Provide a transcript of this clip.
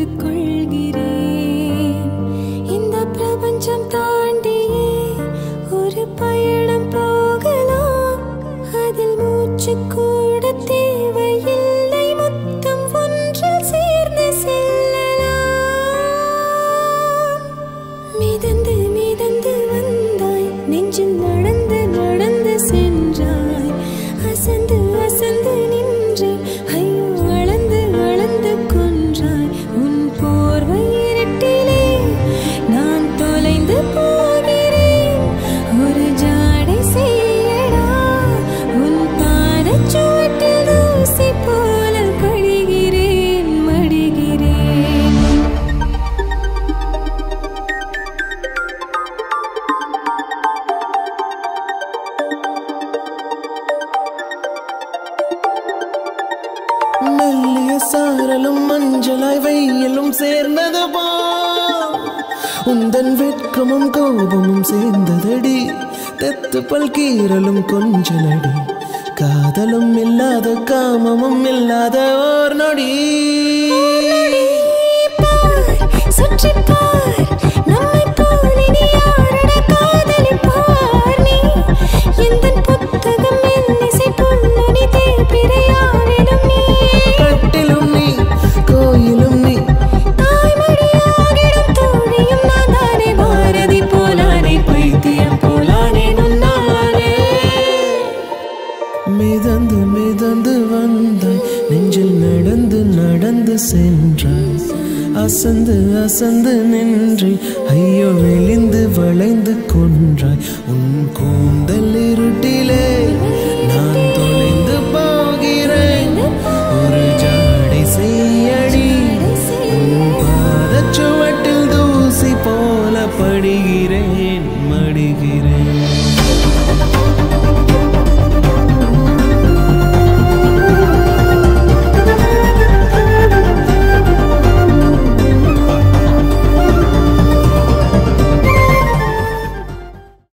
ஒத்துக்கொள்கிறேன். இந்த பிரபஞ்சம் தாண்டியே ஒரு பயணம் போகலாம். அதில் மூச்சு கூட தேவையில்லை, மொத்தம் ஒன்றில் சேர்ந்து செல்லலாம். மிதந்து மிதந்து வந்தாய், நெஞ்சில் நடந்து நடந்து சென்றாய். அசந்து அசந்து நின்று ஐயோ அளந்து அளந்து கொன்றாய். உன் போர்வை இருட்டிலே நான் தொலைந்து போகிறேன். ஒரு ஜாடை செய்யடா, உன் பாதச்சுவட்டில் தூசி போல படிகிறேன் மடிகிறேன். மெல்லிய சாரலும் மஞ்சளாய் வெயிலும் சேர்ந்தது போ. உந்தன் வெட்கமும் கோபமும் சேர்ந்ததடி. தெத்து பல்கீரலும் கொஞ்சலடி. காதலும் இல்லாத காமமும் இல்லாத ஓர் நொடி. சுற்றி பார், நம்மை போல் இனி யாரட காதலிப்பார். நீ எந்தன் புத்தகம் மெல்லிசை புல்லுனி தேய்பிரையாரிலும் நீ. கட்டிலும் நீ, கோயிலும் நீ, தாய்மடியாகிடும் தோழியும் நான் தானே. பாரதி போலானே, பைத்தியம் போலானே நுண்ணானே. மிதந்து மிதந்து வந்தாய், நெஞ்சில் நடந்து நடந்து சென்றாய். அசந்து அசந்து நின்று ஐயோ விழிந்து வளைந்து கொன்றாய். உன் கூந்தல் இருட்டி